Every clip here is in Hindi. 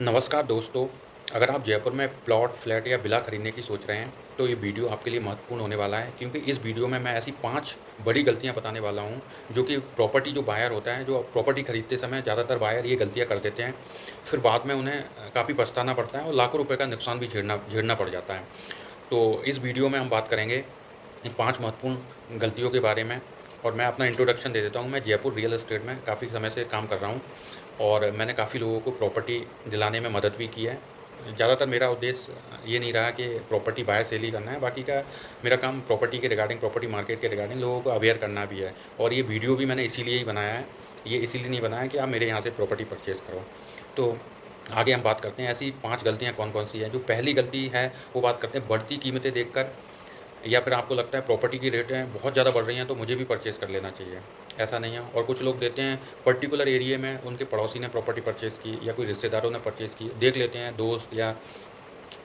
नमस्कार दोस्तों, अगर आप जयपुर में प्लॉट, फ्लैट या विला खरीदने की सोच रहे हैं, तो ये वीडियो आपके लिए महत्वपूर्ण होने वाला है क्योंकि इस वीडियो में मैं ऐसी 5 बड़ी गलतियाँ बताने वाला हूँ, जो कि प्रॉपर्टी जो बायर होता है, जो प्रॉपर्टी खरीदते समय ज़्यादातर बायर ये गलतियाँ कर देते हैं। फिर बाद में उन्हें काफ़ी पछताना पड़ता है और लाखों रुपए का नुकसान भी झेलना झेलना पड़ जाता है। तो इस वीडियो में हम बात करेंगे इन 5 महत्वपूर्ण गलतियों के बारे में और मैं अपना इंट्रोडक्शन दे देता हूँ। मैं जयपुर रियल एस्टेट में काफ़ी समय से काम कर रहा हूँ और मैंने काफ़ी लोगों को प्रॉपर्टी दिलाने में मदद भी की है। ज़्यादातर मेरा उद्देश्य ये नहीं रहा कि प्रॉपर्टी बाय सेल ही करना है, बाकी का मेरा काम प्रॉपर्टी के रिगार्डिंग, प्रॉपर्टी मार्केट के रिगार्डिंग लोगों को अवेयर करना भी है। और ये वीडियो भी मैंने इसीलिए ही बनाया है, ये इसीलिए नहीं बनाया कि आप मेरे यहाँ से प्रॉपर्टी परचेज़ करो। तो आगे हम बात करते हैं ऐसी 5 गलतियाँ कौन-कौन सी हैं। जो पहली गलती है, वो बात करते हैं बढ़ती कीमतें देखकर, या फिर आपको लगता है प्रॉपर्टी की रेटें बहुत ज़्यादा बढ़ रही हैं, तो मुझे भी परचेज़ कर लेना चाहिए। ऐसा नहीं है। और कुछ लोग देते हैं पर्टिकुलर एरिया में उनके पड़ोसी ने प्रॉपर्टी परचेज़ की या कोई रिश्तेदारों ने परचेज़ की, देख लेते हैं दोस्त या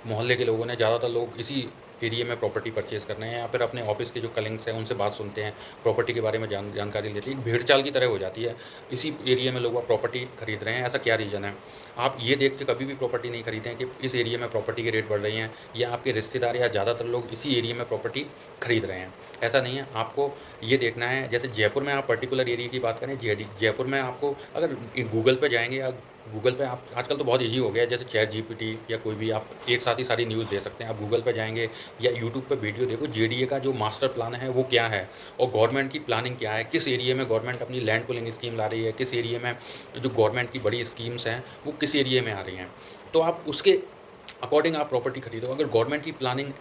मोहल्ले के लोगों ने, ज़्यादातर लोग इसी एरिया में प्रॉपर्टी परचेज़ करने हैं या फिर अपने ऑफ़िस के जो कलीग्स हैं उनसे बात सुनते हैं, प्रॉपर्टी के बारे में जानकारी लेते हैं। एक भेड़-चाल की तरह हो जाती है। इसी एरिया में लोग अब प्रॉपर्टी खरीद रहे हैं, ऐसा क्या रीज़न है? आप ये देख के कभी भी प्रॉपर्टी नहीं खरीदें कि इस एरिया में प्रॉपर्टी के रेट बढ़ रही हैं या आपके रिश्तेदार या ज़्यादातर लोग इसी एरिया में प्रॉपर्टी खरीद रहे हैं। ऐसा नहीं है। आपको ये देखना है, जैसे जयपुर में आप पर्टिकुलर एरिया की बात करें, जयपुर में आपको अगर गूगल पे जाएँगे या गूगल पे आप आजकल तो बहुत ईज़ी हो गया है, जैसे चैट जीपीटी या कोई भी आप एक साथ ही सारी न्यूज़ दे सकते हैं। आप गूगल पे जाएँगे या यूट्यूब पे वीडियो देखो, जेडीए का जो मास्टर प्लान है वो क्या है और गवर्नमेंट की प्लानिंग क्या है, किस एरिया में गवर्नमेंट अपनी लैंड पूलिंग स्कीम ला रही है, किस एरिया में जो गवर्नमेंट की बड़ी स्कीम्स हैं वो किस एरिया में आ रही हैं। तो आप उसके अकॉर्डिंग आप प्रॉपर्टी खरीदो। अगर गवर्नमेंट की प्लानिंग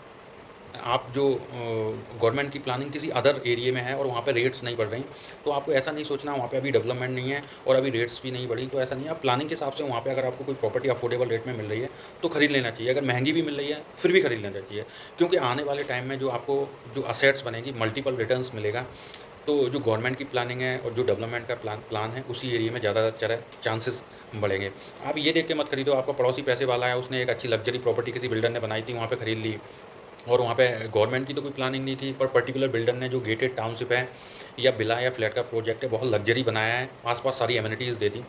आप जो गवर्नमेंट की प्लानिंग किसी अदर एरिया में है और वहाँ पे रेट्स नहीं बढ़ रही, तो आपको ऐसा नहीं सोचना वहाँ पे अभी डेवलपमेंट नहीं है और अभी रेट्स भी नहीं बढ़ी, तो ऐसा नहीं है। आप प्लानिंग के हिसाब से वहाँ पे अगर आपको कोई प्रॉपर्टी अफोर्डेबल रेट में मिल रही है, तो खरीद लेना चाहिए। अगर महँगी भी मिल रही है, फिर भी खरीद लेना चाहिए, क्योंकि आने वाले टाइम में जो आपको जो असेट्स बनेगी, मल्टीपल रिटर्न्स मिलेगा। तो जो गवर्नमेंट की प्लानिंग है और जो डेवलपमेंट का प्लान है, उसी एरिया में ज़्यादा चांसेस बढ़ेंगे। आप ये देख के मत खरीदो, आपका पड़ोसी पैसे वाला है, उसने एक अच्छी लग्ज़री प्रॉपर्टी किसी बिल्डर ने बनाई थी, वहाँ पे खरीद ली। और वहाँ पे गवर्नमेंट की तो कोई प्लानिंग नहीं थी, पर पर्टिकुलर बिल्डर ने जो गेटेड टाउनशिप है या विला या फ्लैट का प्रोजेक्ट है, बहुत लग्जरी बनाया है, आस-पास सारी एमिनिटीज़ दे दी।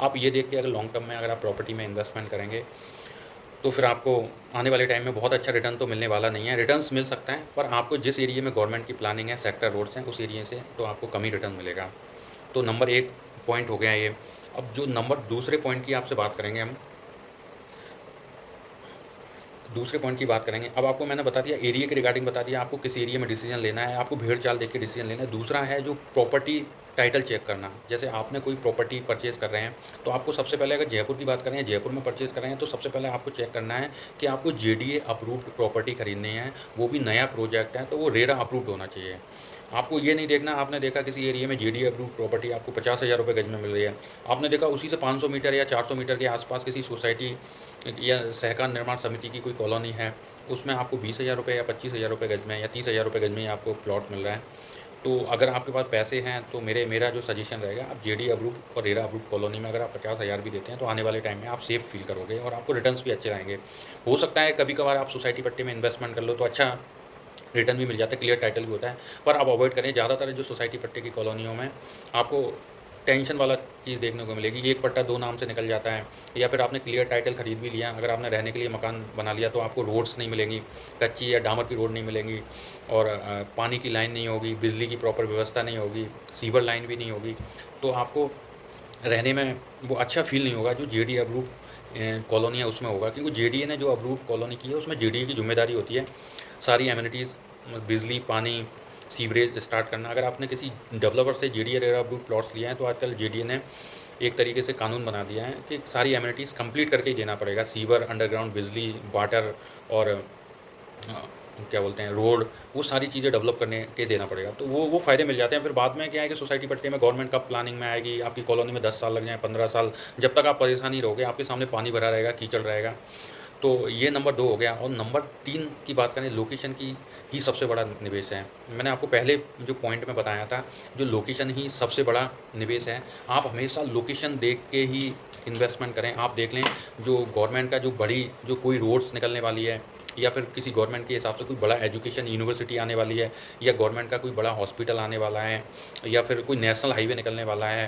आप ये देख के अगर लॉन्ग टर्म में अगर आप प्रॉपर्टी में इन्वेस्टमेंट करेंगे, तो फिर आपको आने वाले टाइम में बहुत अच्छा रिटर्न तो मिलने वाला नहीं है। रिटर्न्स मिल सकता है, पर आपको जिस एरिया में गवर्नमेंट की प्लानिंग है, सेक्टर रोड्स हैं, उस एरिया से तो आपको कम ही रिटर्न मिलेगा। तो नंबर 1 पॉइंट हो गया ये। अब जो नंबर दूसरे पॉइंट की आपसे बात करेंगे हम, दूसरे पॉइंट की बात करेंगे। अब आपको मैंने बता दिया, एरिया के रिगार्डिंग बता दिया, आपको किस एरिया में डिसीजन लेना है, आपको भेड़-चाल देख के डिसीजन लेना है। दूसरा है जो प्रॉपर्टी टाइटल चेक करना। जैसे आपने कोई प्रॉपर्टी परचेज़ कर रहे हैं, तो आपको सबसे पहले, अगर जयपुर की बात करें, जयपुर में परचेज़ कर रहे हैं, तो सबसे पहले आपको चेक करना है कि आपको जेडीए अप्रूव्ड प्रॉपर्टी खरीदनी है, वो भी नया प्रोजेक्ट है, तो वो रेरा अप्रूव्ड होना चाहिए। आपको ये नहीं देखना, आपने देखा किसी एरिया में जेडीए अप्रूव्ड प्रॉपर्टी आपको 50,000 रुपए गज में मिल रही है। आपने देखा उसी से 500 मीटर या 400 मीटर के आस-पास किसी सोसाइटी या सहकार निर्माण समिति की कोई कॉलोनी है, उसमें आपको 20,000 रुपए या 25,000 रुपए गज में या 30,000 रुपए गज में ही आपको प्लॉट मिल रहा है। तो अगर आपके पास पैसे हैं, तो मेरा जो सजेशन रहेगा, आप जेडीए अप्रूव्ड और रेरा अप्रूव्ड कॉलोनी में अगर आप 50,000 भी देते हैं, तो आने वाले टाइम में आप सेफ फील करोगे और आपको रिटर्न्स भी अच्छे आएँगे। हो सकता है कभी-कभार आप सोसाइटी पट्टे में इन्वेस्टमेंट कर लो, तो अच्छा रिटर्न भी मिल जाता है, क्लियर टाइटल भी होता है, पर आप अवॉइड करें। ज़्यादातर जो सोसाइटी पट्टे की कॉलोनियों में आपको टेंशन वाला चीज़ देखने को मिलेगी। एक पट्टा 2 नाम से निकल जाता है, या फिर आपने क्लियर टाइटल खरीद भी लिया, अगर आपने रहने के लिए मकान बना लिया, तो आपको रोड्स नहीं मिलेंगी, कच्ची या डामर की रोड नहीं मिलेंगी और पानी की लाइन नहीं होगी, बिजली की प्रॉपर व्यवस्था नहीं होगी, सीवर लाइन भी नहीं होगी, तो आपको रहने में वो अच्छा फ़ील नहीं होगा जो जेडीए अप्रूव्ड कॉलोनी है उसमें होगा। क्योंकि जेडीए ने जो अप्रूव्ड कॉलोनी की है, उसमें जेडीए की ज़िम्मेदारी होती है सारी एमिनिटीज़, बिजली, पानी, सीवरेज स्टार्ट करना। अगर आपने किसी डेवलपर से जेडीए रेरा अप्रूव्ड प्लॉट्स लिए हैं, तो आजकल जेडीए ने एक तरीके से कानून बना दिया है कि सारी एमिनिटीज़ कंप्लीट करके ही देना पड़ेगा। सीवर, अंडरग्राउंड बिजली, वाटर और अ, क्या बोलते हैं, रोड, वो सारी चीज़ें डेवलप करने के देना पड़ेगा। तो वो फ़ायदे मिल जाते हैं। फिर बाद में क्या है कि सोसाइटी पट्टे में गवर्नमेंट कब प्लानिंग में आएगी, आपकी कॉलोनी में 10 साल लग जाएँ, 15 साल, जब तक आप परेशान ही रहोगे, आपके सामने पानी भरा रहेगा, कीचड़ रहेगा। तो ये नंबर 2 हो गया। और नंबर 3 की बात करें, लोकेशन की ही सबसे बड़ा निवेश है। मैंने आपको पहले जो पॉइंट में बताया था, जो लोकेशन ही सबसे बड़ा निवेश है। आप हमेशा लोकेशन देख के ही इन्वेस्टमेंट करें। आप देख लें, जो गवर्नमेंट का जो कोई रोड्स निकलने वाली है, या फिर किसी गवर्नमेंट के हिसाब से कोई बड़ा एजुकेशन यूनिवर्सिटी आने वाली है, या गवर्नमेंट का कोई बड़ा हॉस्पिटल आने वाला है, या फिर कोई नेशनल हाईवे निकलने वाला है,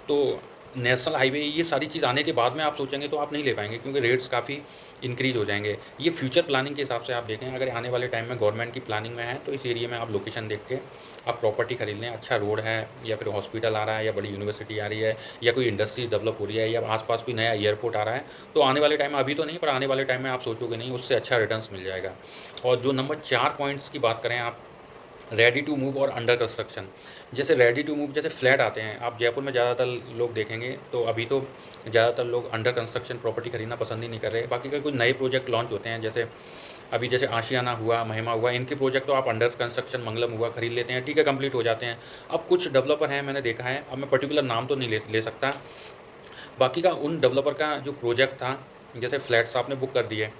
तो नेशनल हाईवे ये सारी चीज़ आने के बाद में आप सोचेंगे तो आप नहीं ले पाएँगे, क्योंकि रेट्स काफ़ी इंक्रीज़ हो जाएँगे। ये फ्यूचर प्लानिंग के हिसाब से आप देखें, अगर आने वाले टाइम में गवर्नमेंट की प्लानिंग में है तो इस एरिया में आप लोकेशन देख के आप प्रॉपर्टी खरीद लें। अच्छा रोड है या फिर हॉस्पिटल आ रहा है या बड़ी यूनिवर्सिटी आ रही है या कोई इंडस्ट्रीज़ डेवलप हो रही है या आस-पास कोई नया एयरपोर्ट आ रहा है, तो आने वाले टाइम में, अभी तो नहीं पर आने वाले टाइम में आप सोचोगे नहीं, उससे अच्छा रिटर्न्स मिल जाएगा। और जो नंबर 4 पॉइंट्स की बात करें आप, रेडी टू मूव और अंडर कंस्ट्रक्शन। जैसे रेडी टू मूव, जैसे फ्लैट आते हैं, आप जयपुर में ज़्यादातर लोग देखेंगे तो अभी तो ज़्यादातर लोग अंडर कंस्ट्रक्शन प्रॉपर्टी खरीदना पसंद ही नहीं कर रहे। बाकी का कुछ नए प्रोजेक्ट लॉन्च होते हैं, जैसे अभी जैसे आशियाना हुआ, महिमा हुआ, इनके प्रोजेक्ट तो आप अंडर कंस्ट्रक्शन मंगलम हुआ खरीद लेते हैं, ठीक है, कंप्लीट हो जाते हैं। अब कुछ डेवलपर हैं, मैंने देखा है, अब मैं पर्टिकुलर नाम तो नहीं ले सकता, बाकी का उन डेवलपर का जो प्रोजेक्ट था, जैसे फ्लैट्स आपने बुक कर दिए,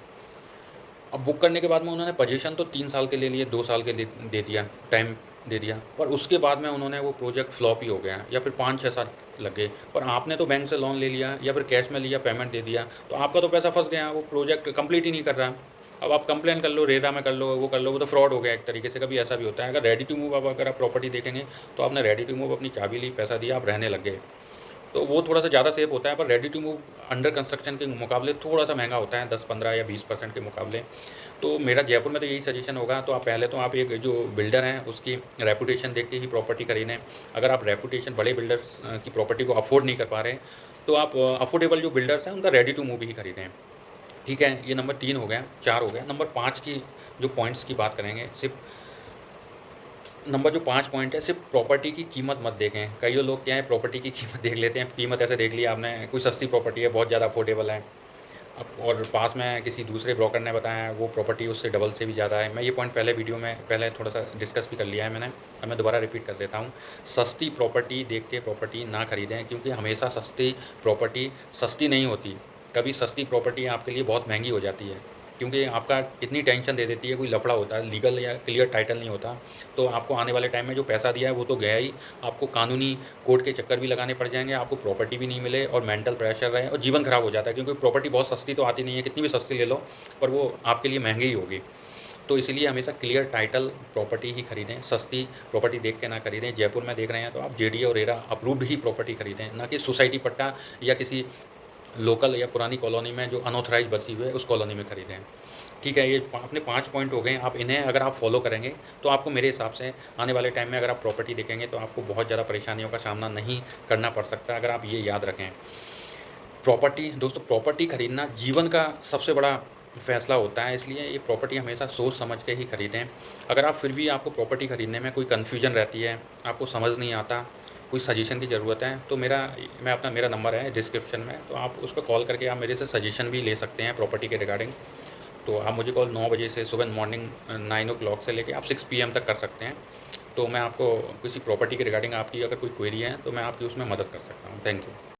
अब बुक करने के बाद में उन्होंने पोजीशन तो 3 साल के ले लिए, 2 साल के लिए दे दिया, टाइम दे दिया, पर उसके बाद में उन्होंने वो प्रोजेक्ट फ्लॉप ही हो गया या फिर 5-6 साल लग गए। पर आपने तो बैंक से लोन ले लिया या फिर कैश में लिया, पेमेंट दे दिया, तो आपका तो पैसा फँस गया, वो प्रोजेक्ट कंप्लीट ही नहीं कर रहा। अब आप कंप्लेन कर लो, रेरा में कर लो, वो तो फ्रॉड हो गया एक तरीके से, कभी ऐसा भी होता है। अगर रेडी टू मूव, अब अगर आप प्रॉपर्टी देखेंगे, तो आपने रेडी टू मूव अपनी चाबी ली, पैसा दिया, आप रहने लग गए। तो वो थोड़ा-सा ज़्यादा सेफ होता है, पर ready to move under construction के मुकाबले थोड़ा-सा महँगा होता है, 10-15 या 20% के मुकाबले। तो मेरा जयपुर में तो यही सजेशन होगा, तो आप पहले तो आप एक जो बिल्डर हैं, उसकी रेपुटेशन देख के ही प्रॉपर्टी खरीदें। अगर आप रेपुटेशन बड़े बिल्डर्स की प्रॉपर्टी को अफ़ोर्ड नहीं कर पा रहे, तो आप अफ़ोर्डेबल जो बिल्डर्स हैं, उनका रेडी टू मूव ही खरीदें। ठीक है, ये नंबर 3 हो गया, 4 हो गया। नंबर 5 की जो पॉइंट्स की बात करेंगे, सिर्फ़ नंबर जो 5 पॉइंट है, सिर्फ़ प्रॉपर्टी की कीमत मत देखें। कई लोग क्या है, प्रॉपर्टी की कीमत देख लेते हैं, कीमत ऐसे देख लिया आपने, कोई सस्ती प्रॉपर्टी है, बहुत ज़्यादा अफ़ोर्डेबल है, अब और पास में किसी दूसरे ब्रोकर ने बताया वो प्रॉपर्टी उससे डबल से भी ज़्यादा है। मैं ये पॉइंट पहले वीडियो में पहले थोड़ा-सा डिस्कस भी कर लिया है मैंने, अब मैं दोबारा रिपीट कर देता हूँ। सस्ती प्रॉपर्टी देख के प्रॉपर्टी ना खरीदें, क्योंकि हमेशा सस्ती प्रॉपर्टी सस्ती नहीं होती। कभी सस्ती प्रॉपर्टी आपके लिए बहुत महँगी हो जाती है, क्योंकि आपका इतनी टेंशन दे देती है, कोई लफड़ा होता है, लीगल या क्लियर टाइटल नहीं होता, तो आपको आने वाले टाइम में जो पैसा दिया है वो तो गया ही, आपको कानूनी कोर्ट के चक्कर भी लगाने पड़ जाएँगे, आपको प्रॉपर्टी भी नहीं मिले और मेंटल प्रेशर रहे और जीवन खराब हो जाता है, क्योंकि प्रॉपर्टी बहुत सस्ती तो आती नहीं है, कितनी भी सस्ती ले लो, पर वो आपके लिए महँगी ही होगी। तो इसीलिए हमेशा क्लियर टाइटल प्रॉपर्टी ही खरीदें, सस्ती प्रॉपर्टी देख के ना खरीदें। जयपुर में देख रहे हैं तो आप जेडीए और रेरा अप्रूव्ड ही प्रॉपर्टी खरीदें, ना कि सोसाइटी पट्टा या किसी लोकल या पुरानी कॉलोनी में जो अनऑथराइज़्ड बसी हुई है, उस कॉलोनी में खरीदें। ठीक है, ये अपने 5 पॉइंट हो गए, आप इन्हें अगर आप फ़ॉलो करेंगे, तो आपको मेरे हिसाब से आने वाले टाइम में अगर आप प्रॉपर्टी देखेंगे, तो आपको बहुत ज़्यादा परेशानियों का सामना नहीं करना पड़ सकता, अगर आप ये याद रखें। प्रॉपर्टी दोस्तों, प्रॉपर्टी खरीदना जीवन का सबसे बड़ा फ़ैसला होता है, इसलिए ये प्रॉपर्टी हमेशा सोच समझ के ही खरीदें। अगर आप फिर भी आपको प्रॉपर्टी खरीदने में कोई कन्फ्यूजन रहती है, आपको समझ नहीं आता, कोई सजेशन की ज़रूरत है, तो मेरा नंबर है डिस्क्रिप्शन में, तो आप उस पे कॉल करके आप मेरे से सजेशन भी ले सकते हैं प्रॉपर्टी के रिगार्डिंग। तो आप मुझे कॉल 9 बजे से सुबह मॉर्निंग 9 ओ क्लॉक से लेके आप 6 पीएम तक कर सकते हैं। तो मैं आपको किसी प्रॉपर्टी के रिगार्डिंग आपकी अगर कोई क्वेरी है, तो मैं आपकी उसमें मदद कर सकता हूँ। Thank you.